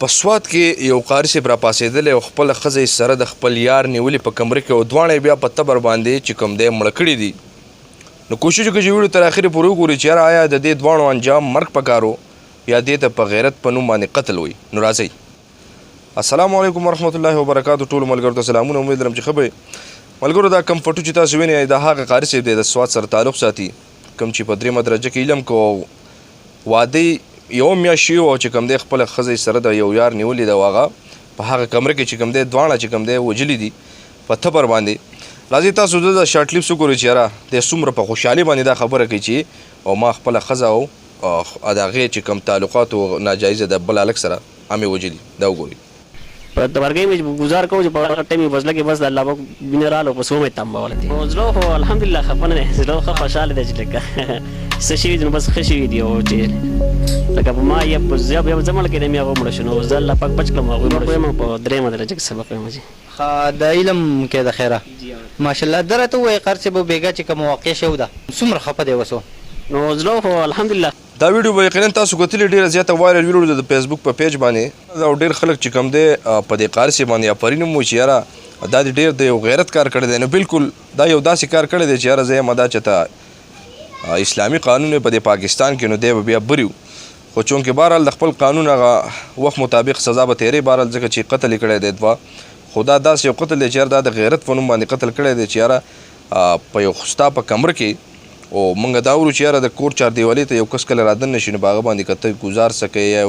په سوات کې یو قاري صاحب راپاڅېدلی او خپله ښځه سره د خپل یار نیولې په کمره کې او دواړه بیا په تبر باندې چې کوم دی مړه کړي دي. نو کوشش وکړو چې ویډیو تر اخرې پورې وګورئ چې یاره آیا د دې دواړو انجام مرګ پکار و یا دې ته په غیرت په نوم باندې قتل وي. نو راځئ. السلام علیکم ورحمت الله وبرکاتو. ټولو ملګرو ته سلامونه. امید لرم چې ښه به ملګرو دا کم فوټو چې تاسو وینئ دا هغه قاري صاحب دی د سوات سره تعلق ساتي کوم چې په درېیمه درجه کې علم کو واده یو میاشت شوي او چې کوم دی خپله ښځه سره د یو یار نیولې ده او هغه په هغه کمره کې چې کوم دی دواړه چې کوم دی وجلي دي په تبر باندې. راځئ تاسو د شارټ کلیپس وګورئ چې یاره دی څومره په خوشحالۍ باندې دا خبره کوي چې او ما خپله ښځه او د هغې چې کوم تعلقات او ناجایزه د بل هلک سره همې وجلي. دا وګورئ. په تبرګۍ مې گزار کوم چې په هغه ټایم یې بس لږې بس د الله پاک مینه راغله په څو مې تمبوله دي. زړه خو الحمدلله خفه نه دی، زړه ښه خوشحاله دی چې لکه څه شوي دي نو بس ښه شوي دي. او چې لکه په ما یو زه مړه کېدم یا هغه مړه شو نو زه الله پاک بچ کړم. هغوی مړه شو په درېیمه درجه کې سبق وایم جي د علم کې د خیره ماشاءالله ده راته ووایي قاري صاحب بېګا چې کوم واقع شوی ده څومره خفه دی وسو نو زړه خو الحمدلله. دا ویډیو به یقینا تاسو کتلې ډېره زیاته وایرل ویډیو د فیسبوک په پیج باندې او ډېر خلک چې کوم دی په دې قاري صاحب باندې افرین هم وایي چې یاره دا دې ډېر د یو غیرت کار کړی دی. نو بالکل دا یو داسې کار کړی دی چې یاره زه یم دا چې ته اسلامي قانون په دې پاکستان کې نو دی به بیا بري خو چونکې بهرحال د خپل قانون هغه وخت مطابق سزا به تېرې بهرحال ځکه چې قتل یې کړی دی دوه خو دا داسې یو قتل دی چې یاره دا د غیرت په نوم باندې قتل کړی دی چې یاره په یو ستا په کمره کې او موږ دا ورو چې یاره د کور چاردیوالۍ ته یو کس کله رادن نه شي نو په هغه باندې که ته ګزار څه کوې یا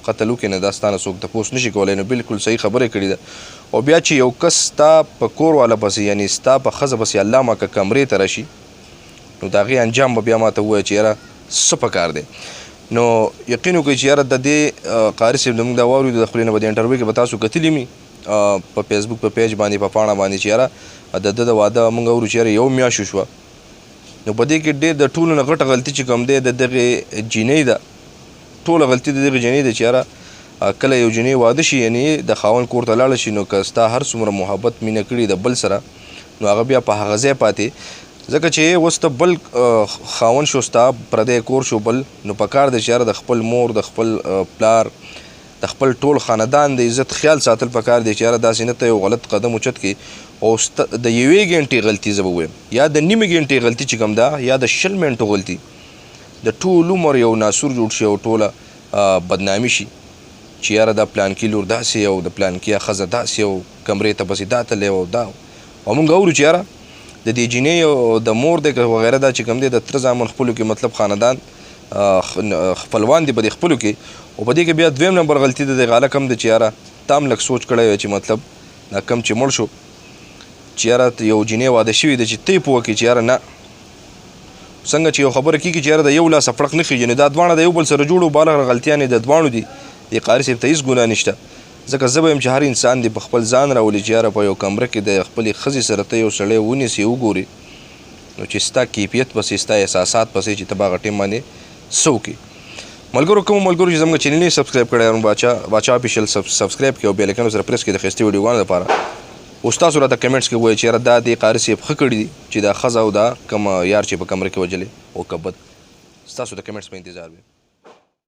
قتل وکړې نو دا ستا نه څوک تپوس نه شي کولی. نو بالکل صحیح خبره کړې ده. او بیا چې یو کس ستا په کور والا پسې یعنې ستا په ښځه پسې الله ما که کمرې ته راشي نو د هغې انجام به بیا ما ته ووایه چې یاره څه پکار دی. نو یقین وکړئ چې یاره د دې قاري صاحب زموږ دا واورېدو د خولې نه به د انټرویو کې به تاسو کتلي مي په فیسبوک په پیج باندې په پاڼه باندې چې یاره د ده د واده موږ اورو چې یاره یو میاشت وشوه. نو په دې کې ډېر د ټولو نه غټه غلطي چې کوم دی د دغې جینۍ ده. ټوله غلطي د دغې جینۍ ده چې یاره کله یو جینۍ واده شي یعنې د خاوند کور ته لاړه شي نو که ستا هر څومره محبت مینه کړي د بل سره نو هغه بیا په هغه ځای پاتې ځکه چې اوس ته بل خاوند شو ستا پردی کور شو بل نو پکار دی چې یاره د خپل مور د خپل پلار د خپل ټول خاندان د عزت خیال ساتل پکار دی چې یاره داسې نه ته یو غلط قدم اوچت کړي او د یوې ګنټې غلطي زه به ووایم یا د نیمې ګنټې غلطي چې کوم ده یا د 20 منټو غلطي د ټول عمر یو ناسور جوړ شي او ټوله بدنامي شي چې یاره دا پلانکي لور داسې او د پلانکي ښځه داسې او کمرې ته پسې دا تللی او دا او موږ اورو چې یاره د دې جینۍ او د مور دی وغیره دا چې کوم دی د تره زامن خپلو کې مطلب خاندان خپلوان دي په دې خپلو کې او په دې کې بیا دویم نمبر غلطي د دغه هلک هم دی چې یاره تا هم لږ سوچ کړی وی چې مطلب دا کم چې مړ شو چې یاره یو جینۍ واده شوي ده چې ته یې پوه کړې چې یاره نه څنګه چې یو خبره کېږي چې یاره د یو لاسه پړق نه خېږي نو دا دواړه د یو بل سره جوړ بالغ غلطیانې د دواړو دي. دې قاري صاحب ته هېڅ ګناه نشته ځکه زه به یم چې هر انسان دی په خپل ځان راولي چې یاره په یو کمره کې د خپلې ښځې سره ته یو سړی ونیسي وګوري نو چې ستا کیفیت پسې ستا احساسات پسې چې ته به هغه ټیم باندې څه وکړي. ملګرو کومو ملګرو چې زموږ چینل یې سبسکرایب کړی باچا افیشل سبسکرایب کړئ او بېل آیکن سره پریس کړئ د ښایستې ویډیوګانو لپاره. اوس تاسو راته کمنټس کې ووایئ چې یاره دا دې قاري صاحب ښه کړي دي چې دا ښځه او دا کوم یار چې په کمره کې وجلې او که بد ستاسو د کمنټس په انتظار وي.